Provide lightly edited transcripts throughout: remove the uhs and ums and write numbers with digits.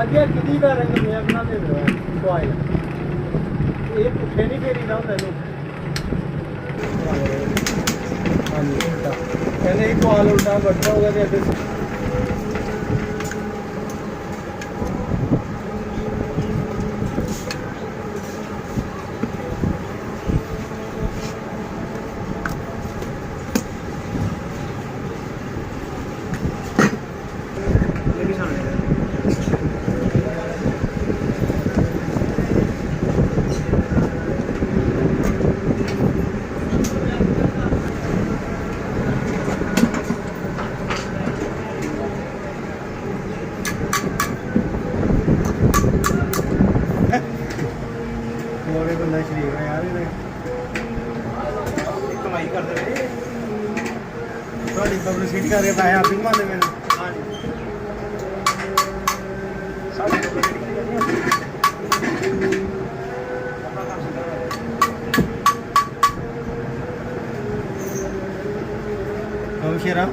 ਅੱਜ ਇਹ ਕਿਹਦੀ ਦਾ ਰੰਗ ਮੈਂ ਬਣਾ ਦੇ ਰਿਹਾ ਕੋਇਲ ਇਹ ਪੁੱਠੇ ਨਹੀਂ ਫੇਰੀ ਨਾ ਹੁੰਦਾ ਇਹਨੂੰ ਹਾਂਜੀ ਉਲਟਾ ਕਹਿੰਦੇ ਇਹ ਕੋਇਲ ਉਲਟਾ ਵੱਟਾ ਹੋਗਾ ਤੇ ਅੱਗੇ मोरे बंदा शरीफ है यार कमाई करते रहे थोड़ी पब्लिसिटी कर रहे पैसे आप ही कमाते मैंने हम शेरा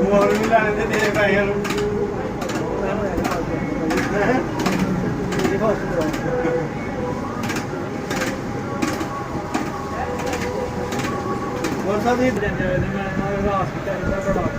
मोर भी लाने दे भाई हम और सब ही मैं रास्ते बड़ा